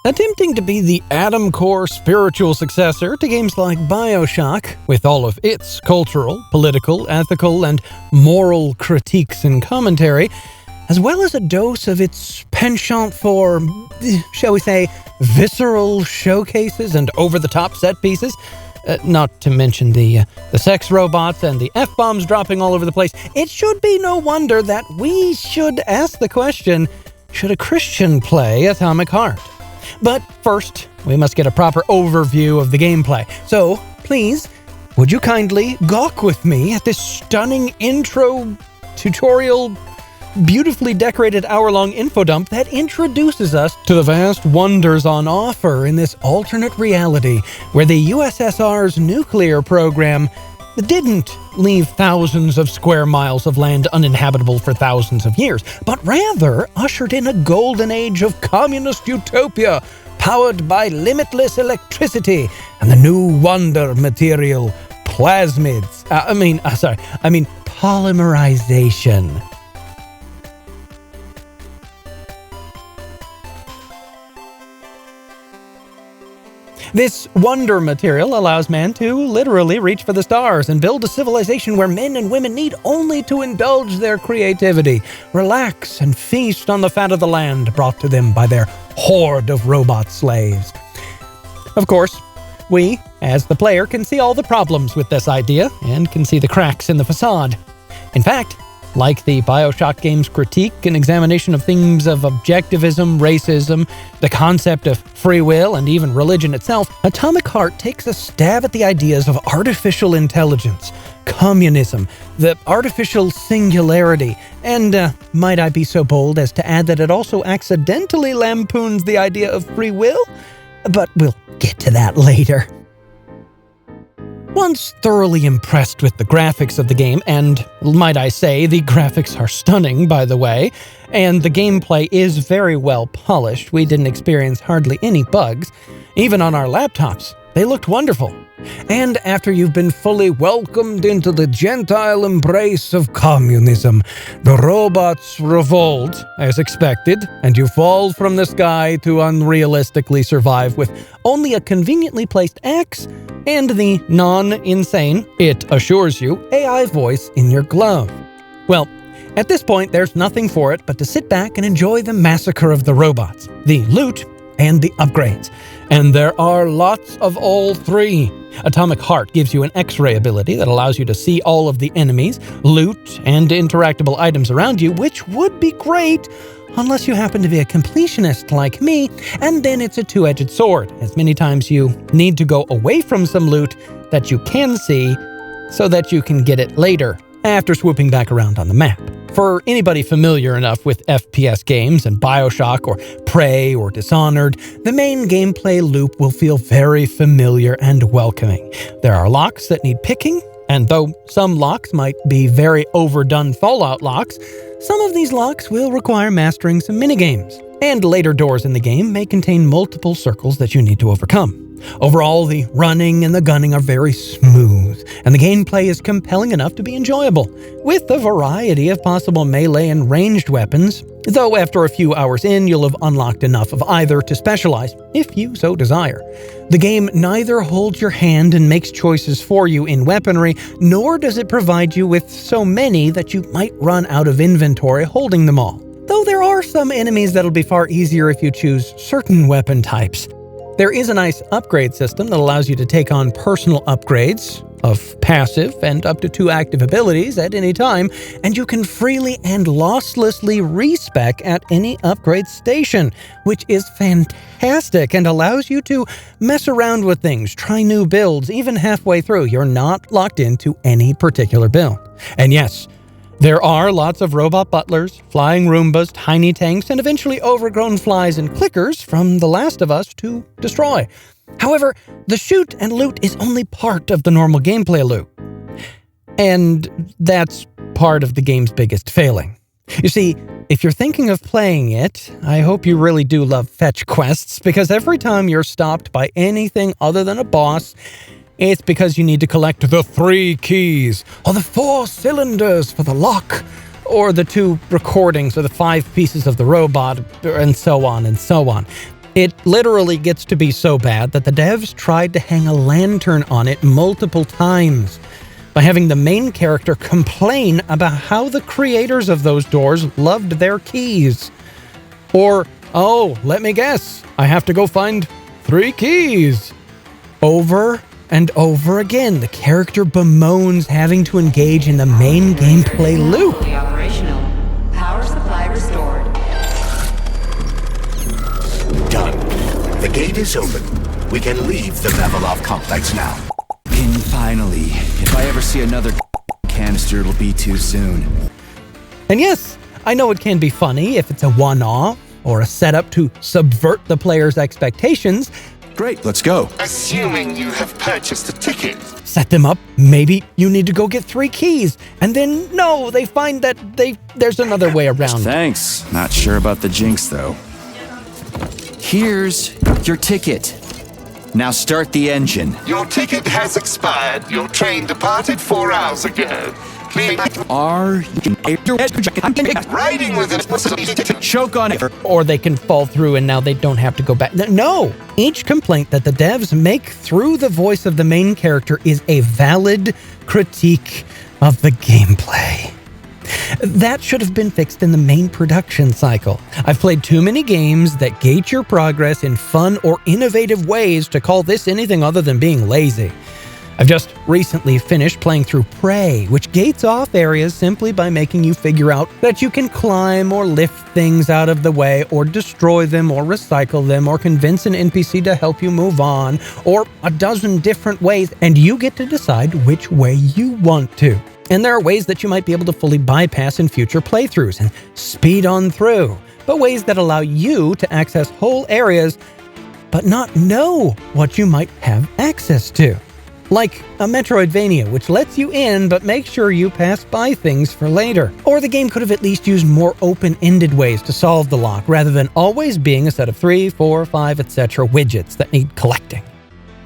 Attempting to be the atom core spiritual successor to games like BioShock, with all of its cultural, political, ethical, and moral critiques and commentary, as well as a dose of its penchant for, shall we say, visceral showcases and over-the-top set pieces, not to mention the sex robots and the F-bombs dropping all over the place, it should be no wonder that we should ask the question, should a Christian play Atomic Heart? But first, we must get a proper overview of the gameplay. So, please, would you kindly gawk with me at this stunning intro tutorial, beautifully decorated hour-long info dump that introduces us to the vast wonders on offer in this alternate reality where the USSR's nuclear program didn't leave thousands of square miles of land uninhabitable for thousands of years, but rather ushered in a golden age of communist utopia powered by limitless electricity and the new wonder material, plasmids. Polymerization. This wonder material allows man to literally reach for the stars and build a civilization where men and women need only to indulge their creativity, relax, and feast on the fat of the land brought to them by their horde of robot slaves. Of course, we, as the player, can see all the problems with this idea and can see the cracks in the facade. In fact, like the BioShock game's critique and examination of themes of objectivism, racism, the concept of free will, and even religion itself, Atomic Heart takes a stab at the ideas of artificial intelligence, communism, the artificial singularity, and might I be so bold as to add that it also accidentally lampoons the idea of free will? But we'll get to that later. Once thoroughly impressed with the graphics of the game, and might I say, the graphics are stunning, by the way, and the gameplay is very well polished, we didn't experience hardly any bugs. Even on our laptops, they looked wonderful. And after you've been fully welcomed into the Gentile embrace of communism, the robots revolt, as expected, and you fall from the sky to unrealistically survive with only a conveniently placed axe and the non-insane, it assures you, AI voice in your glove. Well, at this point, there's nothing for it but to sit back and enjoy the massacre of the robots, the loot, and the upgrades. And there are lots of all three. Atomic Heart gives you an X-ray ability that allows you to see all of the enemies, loot, and interactable items around you, which would be great unless you happen to be a completionist like me, and then it's a two-edged sword, as many times you need to go away from some loot that you can see so that you can get it later, after swooping back around on the map. For anybody familiar enough with FPS games and BioShock or Prey or Dishonored, the main gameplay loop will feel very familiar and welcoming. There are locks that need picking, and though some locks might be very overdone Fallout locks, some of these locks will require mastering some minigames. And later doors in the game may contain multiple circles that you need to overcome. Overall, the running and the gunning are very smooth, and the gameplay is compelling enough to be enjoyable, with a variety of possible melee and ranged weapons, though after a few hours in, you'll have unlocked enough of either to specialize, if you so desire. The game neither holds your hand and makes choices for you in weaponry, nor does it provide you with so many that you might run out of inventory holding them all. Though there are some enemies that'll be far easier if you choose certain weapon types. There is a nice upgrade system that allows you to take on personal upgrades of passive and up to 2 active abilities at any time, and you can freely and losslessly respec at any upgrade station, which is fantastic and allows you to mess around with things, try new builds, even halfway through. You're not locked into any particular build. And yes, there are lots of robot butlers, flying Roombas, tiny tanks, and eventually overgrown flies and clickers from The Last of Us to destroy. However, the shoot and loot is only part of the normal gameplay loop. And that's part of the game's biggest failing. You see, if you're thinking of playing it, I hope you really do love fetch quests, because every time you're stopped by anything other than a boss, it's because you need to collect the 3 keys, or the 4 cylinders for the lock, or the 2 recordings, or the 5 pieces of the robot, and so on and so on. It literally gets to be so bad that the devs tried to hang a lantern on it multiple times by having the main character complain about how the creators of those doors loved their keys. Or, oh, let me guess, I have to go find 3 keys. Over and over again, the character bemoans having to engage in the main gameplay loop. Fully operational. Power supply restored. Done. The gate is open. We can leave the Vavilov complex now. And finally, if I ever see another canister, it'll be too soon. And yes, I know it can be funny if it's a one-off or a setup to subvert the player's expectations. Great, let's go. Assuming you have purchased a ticket. Set them up, maybe you need to go get 3 keys, and then no, they find that there's another way around. Thanks. Not sure about the jinx, though. Here's your ticket. Now start the engine. Your ticket has expired. Your train departed 4 hours ago. Please. Are you Riding with it. choke on it? Or they can fall through and now they don't have to go back. No! Each complaint that the devs make through the voice of the main character is a valid critique of the gameplay. That should have been fixed in the main production cycle. I've played too many games that gate your progress in fun or innovative ways to call this anything other than being lazy. I've just recently finished playing through Prey, which gates off areas simply by making you figure out that you can climb or lift things out of the way, or destroy them, or recycle them, or convince an NPC to help you move on, or a dozen different ways, and you get to decide which way you want to. And there are ways that you might be able to fully bypass in future playthroughs and speed on through, but ways that allow you to access whole areas but not know what you might have access to. Like a Metroidvania, which lets you in but makes sure you pass by things for later. Or the game could have at least used more open-ended ways to solve the lock, rather than always being a set of 3, 4, 5, etc. widgets that need collecting.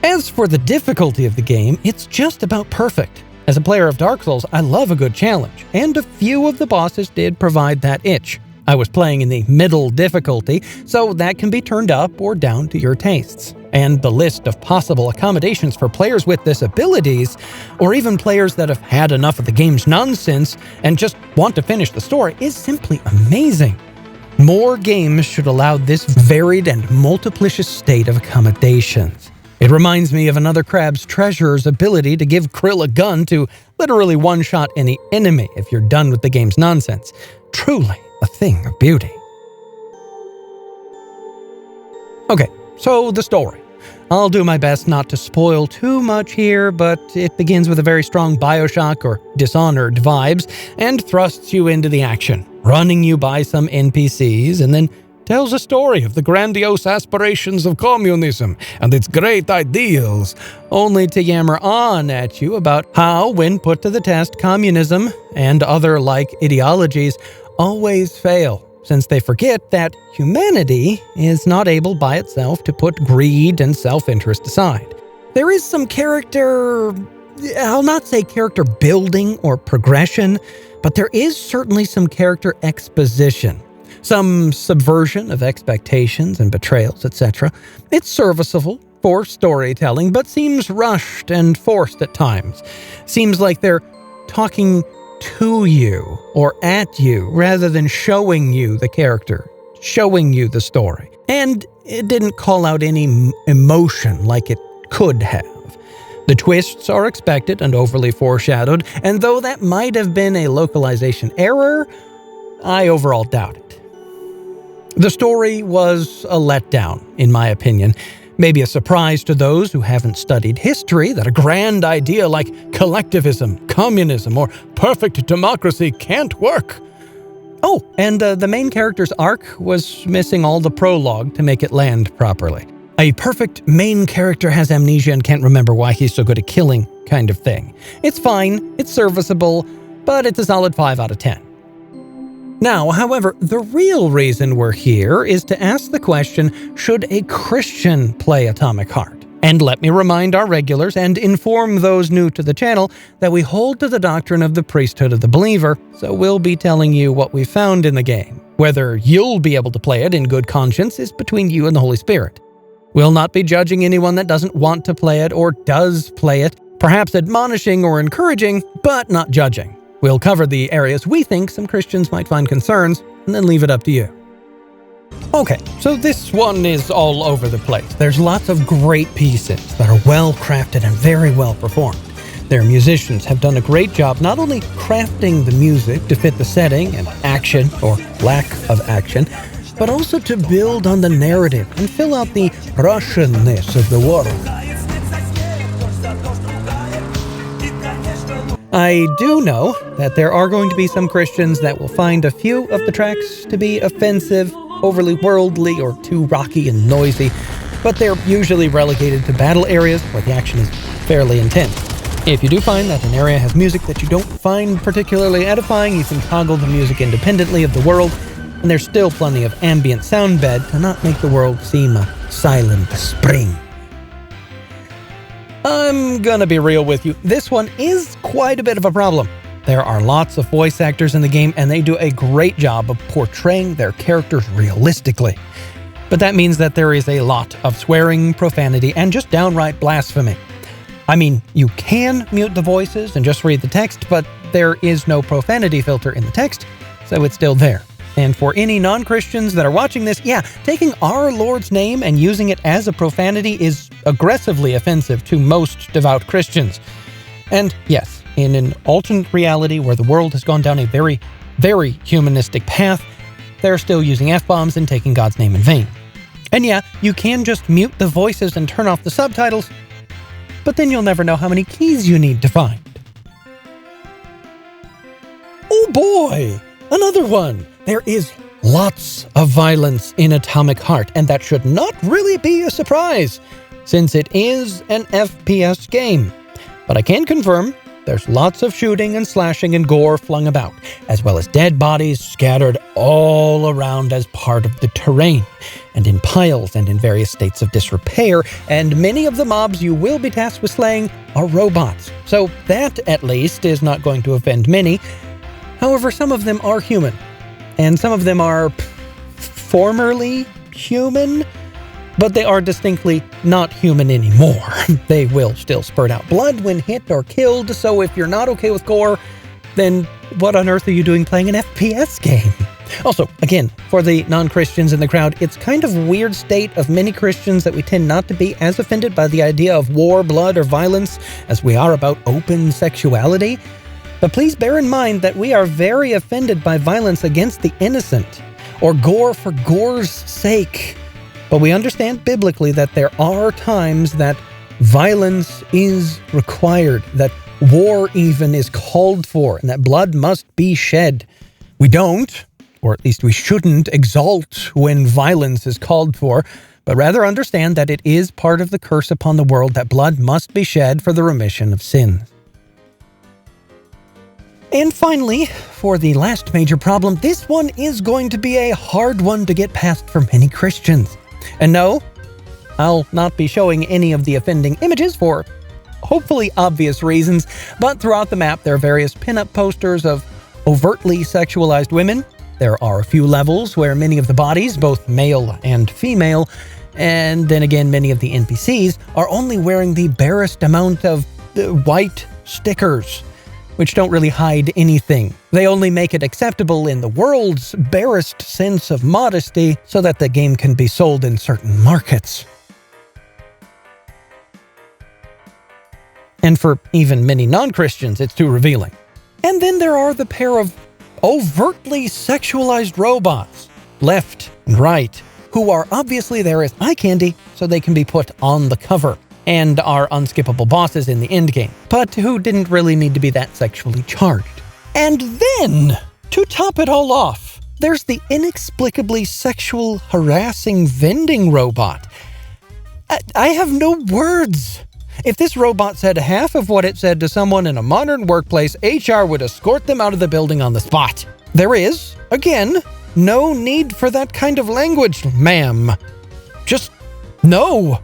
As for the difficulty of the game, it's just about perfect. As a player of Dark Souls, I love a good challenge, and a few of the bosses did provide that itch. I was playing in the middle difficulty, so that can be turned up or down to your tastes. And the list of possible accommodations for players with disabilities, or even players that have had enough of the game's nonsense and just want to finish the story, is simply amazing. More games should allow this varied and multiplicious state of accommodations. It reminds me of another Crab's Treasure's ability to give Krill a gun to literally one-shot any enemy if you're done with the game's nonsense. Truly a thing of beauty. Okay, so the story. I'll do my best not to spoil too much here, but it begins with a very strong BioShock or Dishonored vibes and thrusts you into the action, running you by some NPCs, and then tells a story of the grandiose aspirations of communism and its great ideals, only to yammer on at you about how, when put to the test, communism and other like ideologies always fail, since they forget that humanity is not able by itself to put greed and self-interest aside. There is some character, I'll not say character building or progression, but there is certainly some character exposition. Some subversion of expectations and betrayals, etc. It's serviceable for storytelling, but seems rushed and forced at times. Seems like they're talking to you or at you rather than showing you the character, showing you the story. And it didn't call out any emotion like it could have. The twists are expected and overly foreshadowed, and though that might have been a localization error, I overall doubt it. The story was a letdown, in my opinion. Maybe a surprise to those who haven't studied history that a grand idea like collectivism, communism, or perfect democracy can't work. Oh, and the main character's arc was missing all the prologue to make it land properly. A perfect main character has amnesia and can't remember why he's so good at killing kind of thing. It's fine, it's serviceable, but it's a solid 5 out of 10. Now, however, the real reason we're here is to ask the question, should a Christian play Atomic Heart? And let me remind our regulars and inform those new to the channel that we hold to the doctrine of the priesthood of the believer, so we'll be telling you what we found in the game, Whether you'll be able to play it in good conscience is between you and the Holy Spirit. We'll not be judging anyone that doesn't want to play it or does play it, perhaps admonishing or encouraging, but not judging. We'll cover the areas we think some Christians might find concerns, and then leave it up to you. Okay, so this one is all over the place. There's lots of great pieces that are well crafted and very well performed. Their musicians have done a great job not only crafting the music to fit the setting and action, or lack of action, but also to build on the narrative and fill out the Russianness of the world. I do know that there are going to be some Christians that will find a few of the tracks to be offensive, overly worldly, or too rocky and noisy, but they're usually relegated to battle areas where the action is fairly intense. If you do find that an area has music that you don't find particularly edifying, you can toggle the music independently of the world, and there's still plenty of ambient sound bed to not make the world seem a silent spring. I'm gonna be real with you, this one is quite a bit of a problem. There are lots of voice actors in the game, and they do a great job of portraying their characters realistically. But that means that there is a lot of swearing, profanity, and just downright blasphemy. I mean, you can mute the voices and just read the text, but there is no profanity filter in the text, so it's still there. And for any non-Christians that are watching this, yeah, taking our Lord's name and using it as a profanity is aggressively offensive to most devout Christians. And yes, in an alternate reality where the world has gone down a very, very humanistic path, they're still using F-bombs and taking God's name in vain. And yeah, you can just mute the voices and turn off the subtitles, but then you'll never know how many keys you need to find. Oh boy! Another one! There is lots of violence in Atomic Heart, and that should not really be a surprise, since it is an FPS game. But I can confirm there's lots of shooting and slashing and gore flung about, as well as dead bodies scattered all around as part of the terrain, and in piles and in various states of disrepair, and many of the mobs you will be tasked with slaying are robots. So that, at least, is not going to offend many. However, some of them are human, and some of them are formerly human, but they are distinctly not human anymore. They will still spurt out blood when hit or killed, so if you're not okay with gore, then what on earth are you doing playing an FPS game? Also, again, for the non-Christians in the crowd, it's kind of a weird state of many Christians that we tend not to be as offended by the idea of war, blood, or violence as we are about open sexuality. But please bear in mind that we are very offended by violence against the innocent, or gore for gore's sake. But we understand biblically that there are times that violence is required, that war even is called for, and that blood must be shed. We don't, or at least we shouldn't, exalt when violence is called for, but rather understand that it is part of the curse upon the world that blood must be shed for the remission of sins. And finally, for the last major problem, this one is going to be a hard one to get past for many Christians. And no, I'll not be showing any of the offending images for hopefully obvious reasons, but throughout the map there are various pinup posters of overtly sexualized women. There are a few levels where many of the bodies, both male and female, and then again many of the NPCs, are only wearing the barest amount of white stickers, which don't really hide anything. They only make it acceptable in the world's barest sense of modesty so that the game can be sold in certain markets. And for even many non-Christians, it's too revealing. And then there are the pair of overtly sexualized robots, left and right, who are obviously there as eye candy so they can be put on the cover, and are unskippable bosses in the endgame, but who didn't really need to be that sexually charged. And then, to top it all off, there's the inexplicably sexual harassing vending robot. I have no words. If this robot said half of what it said to someone in a modern workplace, HR would escort them out of the building on the spot. There is, again, no need for that kind of language, ma'am. Just no.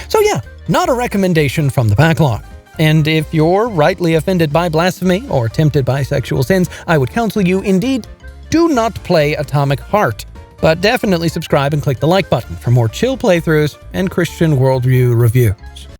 So yeah, not a recommendation from the BackLog. And if you're rightly offended by blasphemy or tempted by sexual sins, I would counsel you indeed do not play Atomic Heart. But definitely subscribe and click the like button for more chill playthroughs and Christian Worldview reviews.